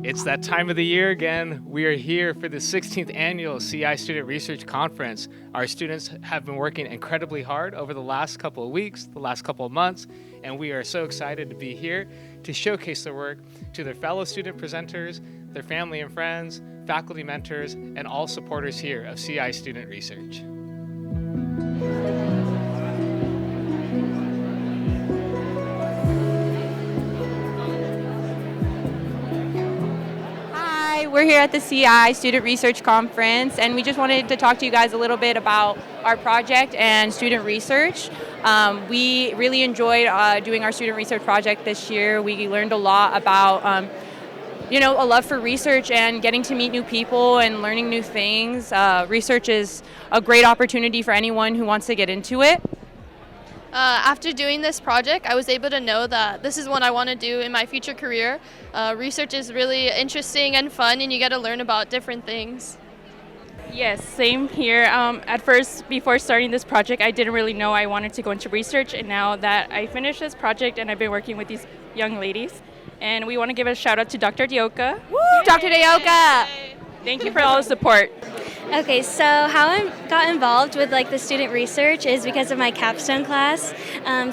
It's that time of the year again. We are here for the 16th annual CI Student Research Conference. Our students have been working incredibly hard over the last couple of weeks, the last couple of months, and we are so excited to be here to showcase their work to their fellow student presenters, their family and friends, faculty mentors, and all supporters here of CI Student Research. We're here at the CI Student Research Conference, and we just wanted to talk to you guys a little bit about our project and student research. We really enjoyed doing our student research project this year. We learned a lot about a love for research and getting to meet new people and learning new things. Research is a great opportunity for anyone who wants to get into it. After doing this project, I was able to know that this is what I want to do in my future career. Research is really interesting and fun, and you get to learn about different things. Yes, same here. At first, before starting this project, I didn't really know I wanted to go into research, and now that I finished this project and I've been working with these young ladies, and we want to give a shout out to Dr. Dioka. Woo! Dr. Dioka! Thank you for all the support. Okay, so how I got involved with the student research is because of my capstone class.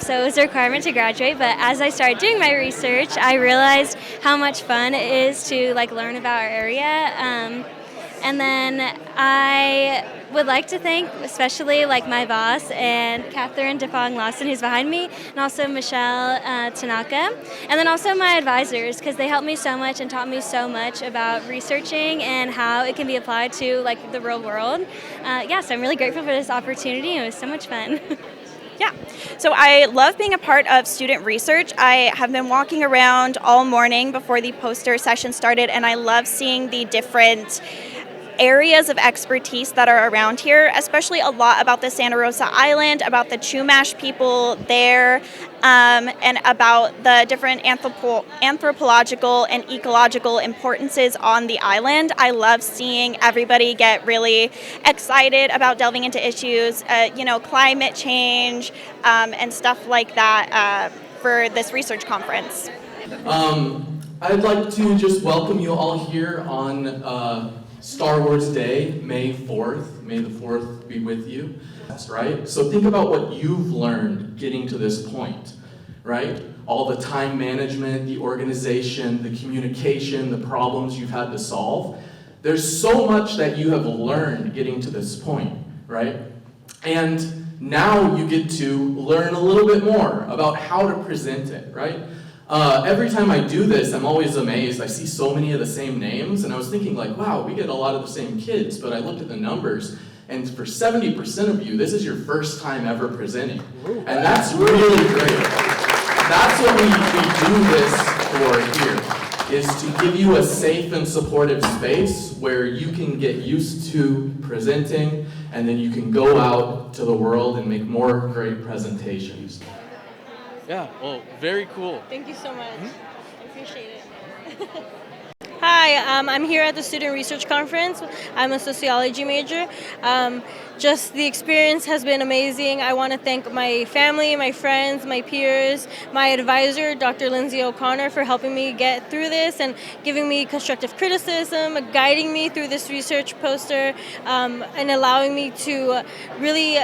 So it was a requirement to graduate, but as I started doing my research, I realized how much fun it is to learn about our area. And then I would like to thank especially my boss and Catherine DeFong Lawson, who's behind me, and also Michelle Tanaka, and then also my advisors, because they helped me so much and taught me so much about researching and how it can be applied to the real world. So I'm really grateful for this opportunity. It was so much fun. Yeah, so I love being a part of student research. I have been walking around all morning before the poster session started, and I love seeing the different areas of expertise that are around here, especially a lot about the Santa Rosa Island, about the Chumash people there, and about the different anthropological and ecological importances on the island. I love seeing everybody get really excited about delving into issues, climate change, and stuff like that for this research conference. I'd like to just welcome you all here on Star Wars Day, May 4th. May the 4th be with you. That's right. So think about what you've learned getting to this point, right? All the time management, the organization, the communication, the problems you've had to solve. There's so much that you have learned getting to this point, right? And now you get to learn a little bit more about how to present it, right? Every time I do this, I'm always amazed. I see so many of the same names, and I was thinking wow, we get a lot of the same kids, but I looked at the numbers, and for 70% of you, this is your first time ever presenting. And that's really great. That's what we do this for here, is to give you a safe and supportive space where you can get used to presenting, and then you can go out to the world and make more great presentations. Yeah, well, very cool. Thank you so much. I appreciate it. Hi, I'm here at the Student Research Conference. I'm a sociology major. Just the experience has been amazing. I want to thank my family, my friends, my peers, my advisor, Dr. Lindsay O'Connor, for helping me get through this and giving me constructive criticism, guiding me through this research poster, and allowing me to really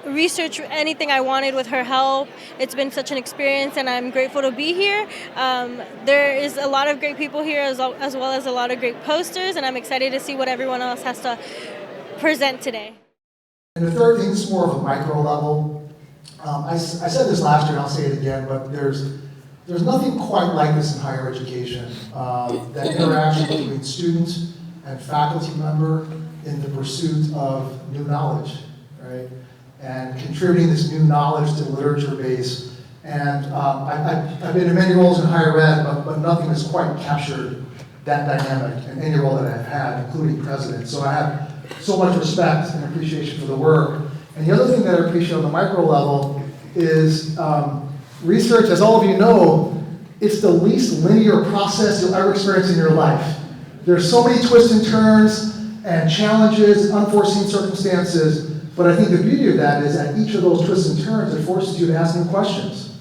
research anything I wanted with her help. It's been such an experience, and I'm grateful to be here. There is a lot of great people here as well as a lot of great posters, and I'm excited to see what everyone else has to present today. And the third thing, this is more of a micro level. I said this last year, and I'll say it again, but there's nothing quite like this in higher education. That interaction between student and faculty member in the pursuit of new knowledge, right? And contributing this new knowledge to the literature base. And I've been in many roles in higher ed, but nothing has quite captured that dynamic in any role that I've had, including president. So I have so much respect and appreciation for the work. And the other thing that I appreciate on the micro level is research, as all of you know, it's the least linear process you'll ever experience in your life. There's so many twists and turns and challenges, unforeseen circumstances. But I think the beauty of that is at each of those twists and turns, it forces you to ask new questions.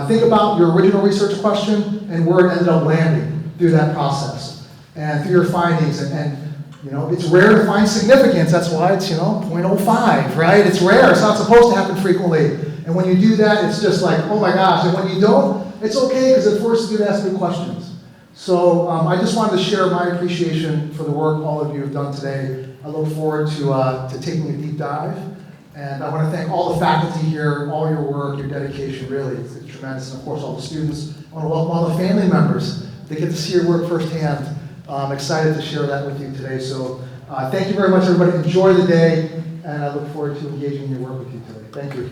Think about your original research question and where it ended up landing through that process. and through your findings, and you know, it's rare to find significance. That's why it's, you know, 0.05, right? It's rare. It's not supposed to happen frequently. And when you do that, it's just like, oh my gosh. And when you don't, it's okay because it forces you to ask good questions. So I just wanted to share my appreciation for the work all of you have done today. I look forward to taking a deep dive. And I want to thank all the faculty here, all your work, your dedication, really, it's tremendous. And of course, all the students. I want to welcome all the family members. They get to see your work firsthand. I'm excited to share that with you today. So thank you very much, everybody. Enjoy the day, and I look forward to engaging in your work with you today. Thank you.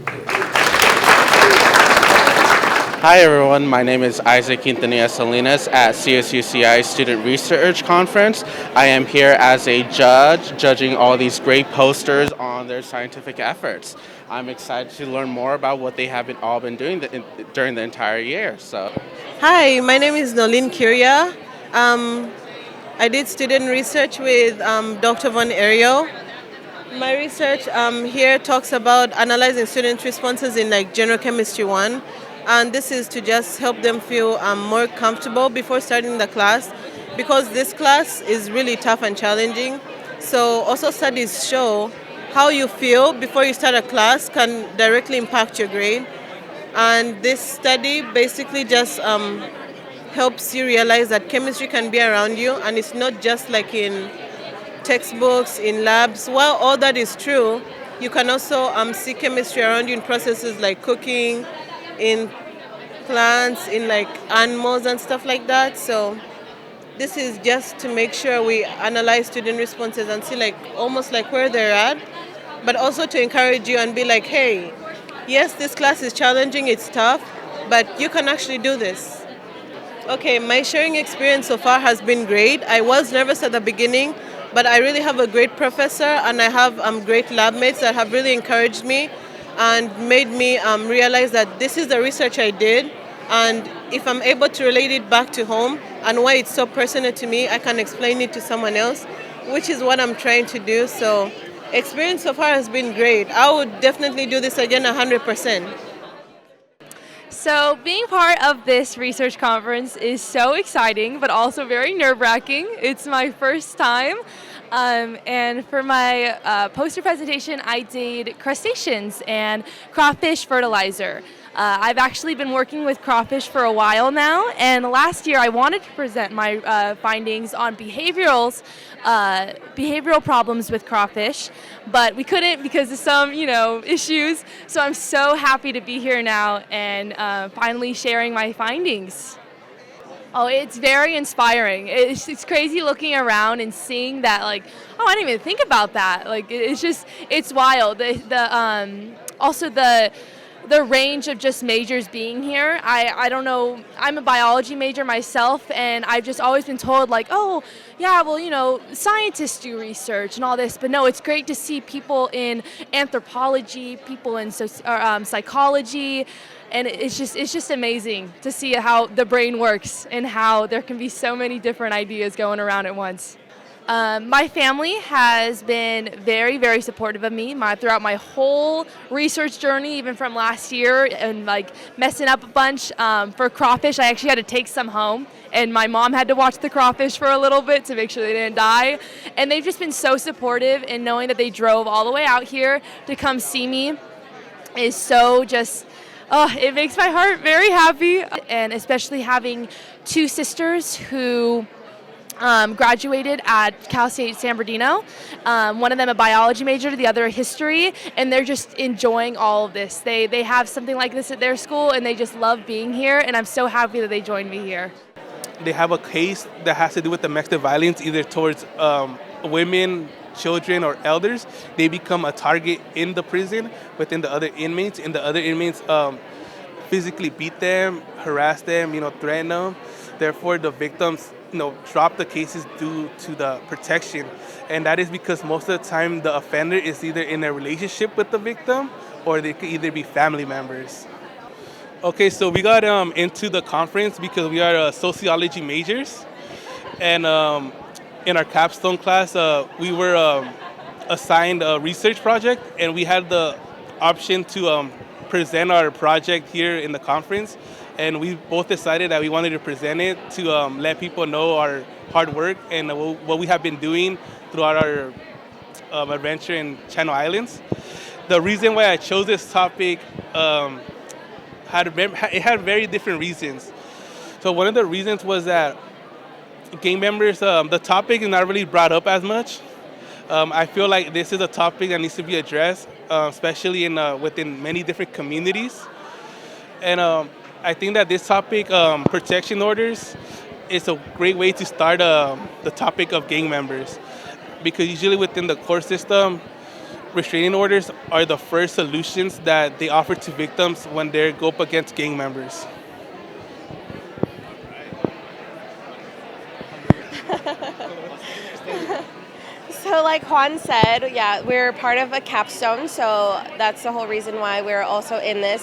Hi everyone, my name is Isaac Quintanilla Salinas at CSUCI Student Research Conference. I am here as a judge, judging all these great posters on their scientific efforts. I'm excited to learn more about what they have all been doing during the entire year. So, hi, my name is Nolene Curia. I did student research with Dr. Von Ariel. My research here talks about analyzing student responses in like General Chemistry 1. And this is to just help them feel more comfortable before starting the class, because this class is really tough and challenging. So also studies show how you feel before you start a class can directly impact your grade. And this study basically just helps you realize that chemistry can be around you, and it's not just like in textbooks, in labs. While all that is true, you can also see chemistry around you in processes like cooking, in plants, in like animals and stuff like that. So this is just to make sure we analyze student responses and see like almost like where they're at, but also to encourage you and be like, hey, yes, this class is challenging, it's tough, but you can actually do this. Okay, my sharing experience so far has been great. I was nervous at the beginning, but I really have a great professor, and I have great lab mates that have really encouraged me and made me realize that this is the research I did, and if I'm able to relate it back to home and why it's so personal to me, I can explain it to someone else, which is what I'm trying to do. So experience so far has been great. I would definitely do this again 100%. So being part of this research conference is so exciting, but also very nerve-wracking. It's my first time. And for my poster presentation, I did crustaceans and crawfish fertilizer. I've actually been working with crawfish for a while now, and last year I wanted to present my findings on behavioral problems with crawfish, but we couldn't because of some, issues. So I'm so happy to be here now and finally sharing my findings. Oh, it's very inspiring. It's crazy looking around and seeing that, like, oh, I didn't even think about that. Like, it's wild. Also the range of just majors being here. I don't know, I'm a biology major myself, and I've just always been told like, oh, yeah, well, scientists do research and all this, but no, it's great to see people in anthropology, people in psychology, and it's just amazing to see how the brain works and how there can be so many different ideas going around at once. My family has been very, very supportive of me throughout my whole research journey, even from last year, and like messing up a bunch. For crawfish, I actually had to take some home, and my mom had to watch the crawfish for a little bit to make sure they didn't die. And they've just been so supportive, and knowing that they drove all the way out here to come see me is so just, it makes my heart very happy. And especially having two sisters who graduated at Cal State San Bernardino. One of them a biology major, the other a history, and they're just enjoying all of this. They have something like this at their school, and they just love being here, and I'm so happy that they joined me here. They have a case that has to do with domestic violence, either towards women, children, or elders. They become a target in the prison within the other inmates, and the other inmates physically beat them, harass them, threaten them. Therefore, the victims drop the cases due to the protection. And that is because most of the time the offender is either in a relationship with the victim, or they could either be family members. Okay, so we got into the conference because we are sociology majors. And in our capstone class, we were assigned a research project, and we had the option to present our project here in the conference. and we both decided that we wanted to present it to let people know our hard work and what we have been doing throughout our adventure in Channel Islands. The reason why I chose this topic had very different reasons. So one of the reasons was that gang members, the topic is not really brought up as much. I feel like this is a topic that needs to be addressed, especially within many different communities. And I think that this topic, protection orders, is a great way to start the topic of gang members. Because usually within the court system, restraining orders are the first solutions that they offer to victims when they go up against gang members. So like Juan said, yeah, we're part of a capstone, so that's the whole reason why we're also in this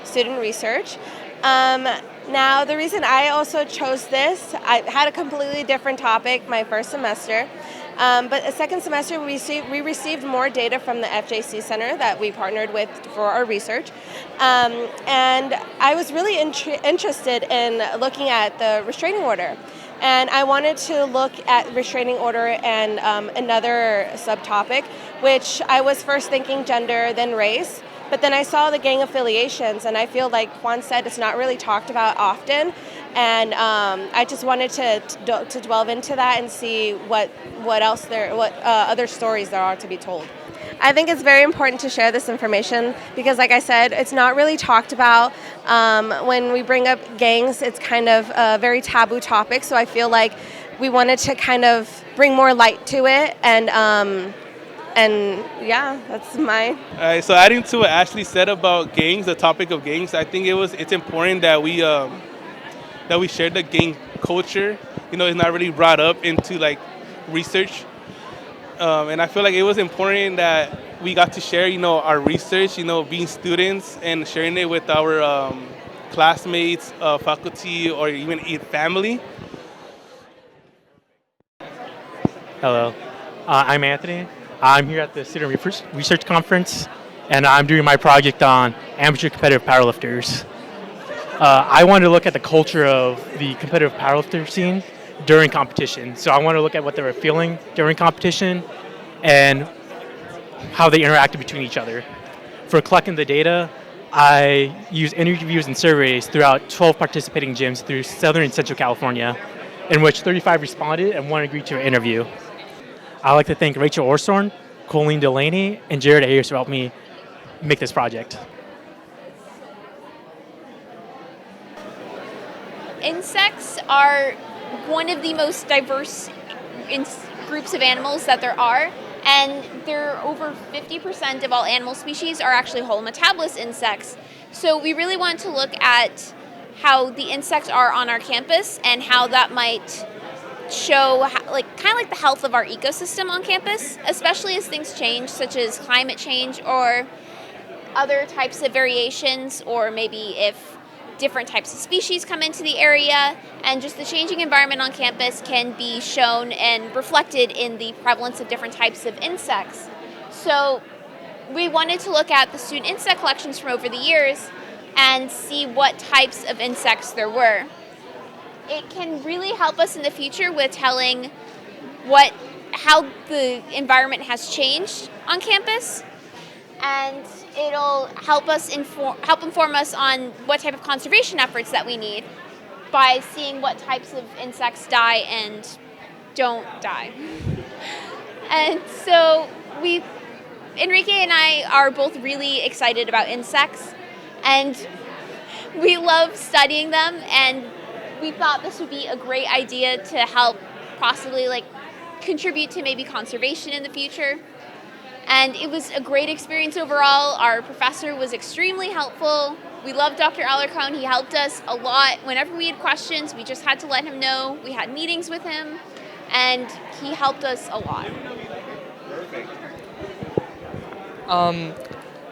student research. Now, the reason I also chose this, I had a completely different topic my first semester, but a second semester we received more data from the FJC Center that we partnered with for our research, and I was really interested in looking at the restraining order. And I wanted to look at restraining order and another subtopic, which I was first thinking gender, then race. But then I saw the gang affiliations, and I feel like Juan said it's not really talked about often. And I just wanted to delve into that and see what other stories there are to be told. I think it's very important to share this information because, like I said, it's not really talked about. When we bring up gangs, it's kind of a very taboo topic, so I feel like we wanted to kind of bring more light to it, and yeah, that's my... All right, so adding to what Ashley said about gangs, the topic of gangs, I think it's important that we share the gang culture. You know, it's not really brought up into like research. And I feel like it was important that we got to share, our research, being students and sharing it with our classmates, faculty, or even family. Hello, I'm Anthony. I'm here at the Student Research Conference, and I'm doing my project on amateur competitive powerlifters. I wanted to look at the culture of the competitive powerlifter scene during competition. So I want to look at what they were feeling during competition and how they interacted between each other. For collecting the data, I used interviews and surveys throughout 12 participating gyms through Southern and Central California, in which 35 responded and 1 agreed to an interview. I'd like to thank Rachel Orsorn, Colleen Delaney, and Jared Ayers who helped me make this project. Insects are one of the most diverse groups of animals that there are, and they're over 50% of all animal species are actually whole metabolist insects. So we really want to look at how the insects are on our campus and how that might show kind of like the health of our ecosystem on campus, especially as things change, such as climate change or other types of variations, or maybe if different types of species come into the area, and just the changing environment on campus can be shown and reflected in the prevalence of different types of insects. So we wanted to look at the student insect collections from over the years and see what types of insects there were. It can really help us in the future with telling how the environment has changed on campus, and it'll help inform us on what type of conservation efforts that we need by seeing what types of insects die and don't die. And so Enrique and I are both really excited about insects, and we love studying them, and we thought this would be a great idea to help possibly contribute to maybe conservation in the future. And it was a great experience overall. Our professor was extremely helpful. We loved Dr. Alarcon. He helped us a lot. Whenever we had questions, we just had to let him know. We had meetings with him, and he helped us a lot.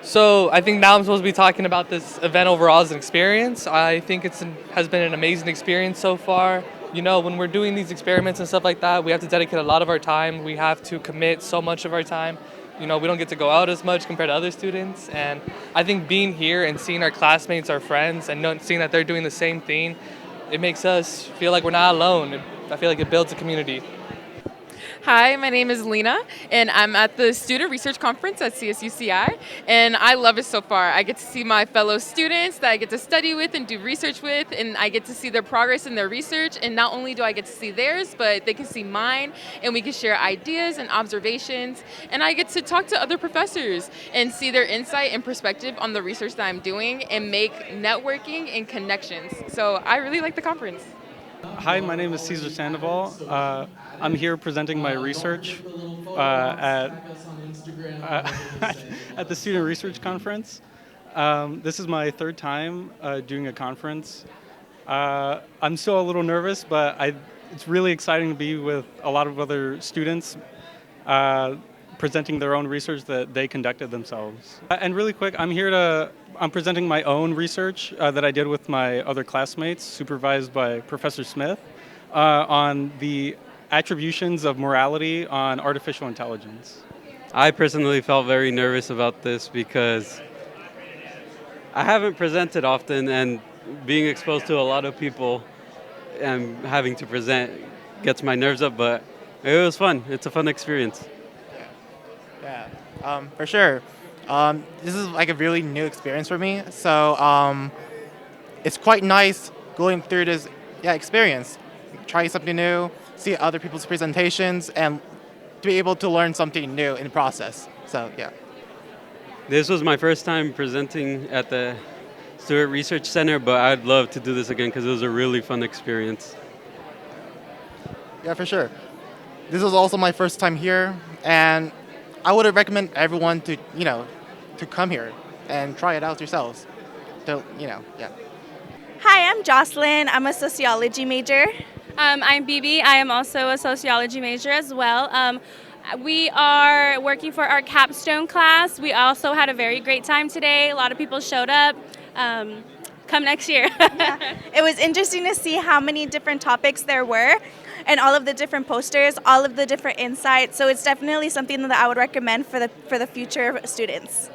So I think now I'm supposed to be talking about this event overall as an experience. I think has been an amazing experience so far. When we're doing these experiments and stuff like that, we have to dedicate a lot of our time. We have to commit so much of our time. we don't get to go out as much compared to other students. And I think being here and seeing our classmates, our friends, and seeing that they're doing the same thing, it makes us feel like we're not alone. I feel like it builds a community. Hi, my name is Lena, and I'm at the Student Research Conference at CSUCI, and I love it so far. I get to see my fellow students that I get to study with and do research with, and I get to see their progress in their research, and not only do I get to see theirs, but they can see mine, and we can share ideas and observations, and I get to talk to other professors and see their insight and perspective on the research that I'm doing and make networking and connections. So I really like the conference. Hi, my name is Cesar Sandoval. I'm here presenting my research at the Student Research Conference. This is my third time doing a conference. I'm still a little nervous, but it's really exciting to be with a lot of other students presenting their own research that they conducted themselves. And really quick, I'm presenting my own research that I did with my other classmates, supervised by Professor Smith, on the attributions of morality on artificial intelligence. I personally felt very nervous about this because I haven't presented often, and being exposed to a lot of people and having to present gets my nerves up, but it was fun. It's a fun experience. Yeah, for sure. This is like a really new experience for me, so it's quite nice going through this experience, trying something new, see other people's presentations, and to be able to learn something new in the process. So yeah. This was my first time presenting at the Student Research Center, but I'd love to do this again because it was a really fun experience. Yeah, for sure. This was also my first time here, and I would recommend everyone to come here and try it out yourselves. So yeah. Hi, I'm Jocelyn. I'm a sociology major. I'm Bibi. I am also a sociology major as well. We are working for our capstone class. We also had a very great time today. A lot of people showed up. Come next year. It was interesting to see how many different topics there were and all of the different posters, all of the different insights. So it's definitely something that I would recommend for the future students.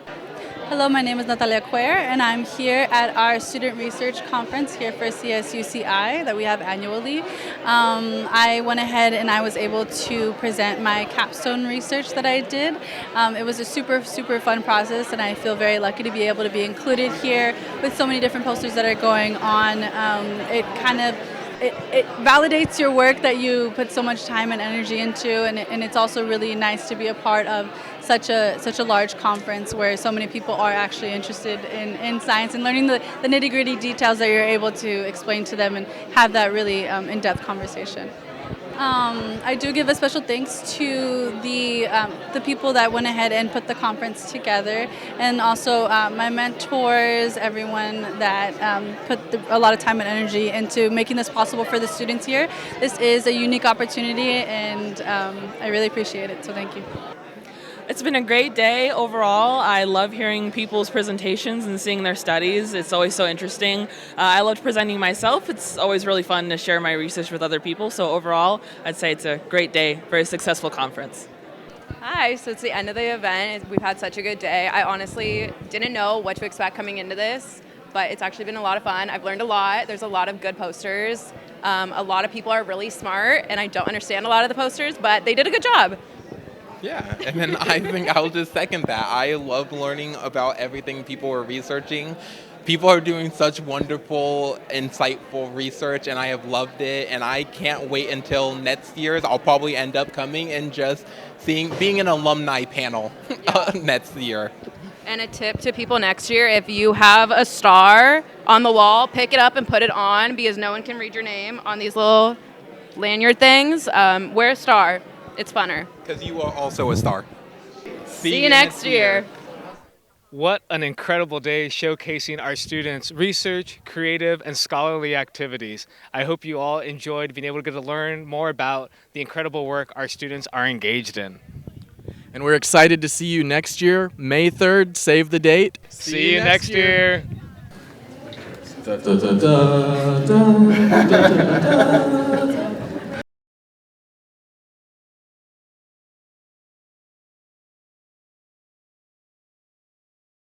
Hello, my name is Natalia Quer, and I'm here at our Student Research Conference here for CSUCI that we have annually. I went ahead and I was able to present my capstone research that I did. It was a super, super fun process, and I feel very lucky to be able to be included here with so many different posters that are going on. It validates your work that you put so much time and energy into, and it's also really nice to be a part of such a large conference where so many people are actually interested in science and learning the nitty-gritty details that you're able to explain to them and have that really in-depth conversation. I do give a special thanks to the people that went ahead and put the conference together, and also my mentors, everyone that put a lot of time and energy into making this possible for the students here. This is a unique opportunity, and I really appreciate it, so thank you. It's been a great day overall. I love hearing people's presentations and seeing their studies. It's always so interesting. I loved presenting myself. It's always really fun to share my research with other people. So overall, I'd say it's a great day, very successful conference. Hi, so it's the end of the event. We've had such a good day. I honestly didn't know what to expect coming into this, but it's actually been a lot of fun. I've learned a lot. There's a lot of good posters. A lot of people are really smart, and I don't understand a lot of the posters, but they did a good job. Yeah, and then I think I'll just second that. I love learning about everything people are researching. People are doing such wonderful, insightful research, and I have loved it. And I can't wait until next year's. I'll probably end up coming and just being an alumni panel next year. And a tip to people next year, if you have a star on the wall, pick it up and put it on, because no one can read your name on these little lanyard things. Wear a star. It's funner. Because you are also a star. See you next year. What an incredible day showcasing our students' research, creative, and scholarly activities. I hope you all enjoyed being able to learn more about the incredible work our students are engaged in. And we're excited to see you next year, May 3rd. Save the date. See you next year. Da, da, da, da, da, da, da, da.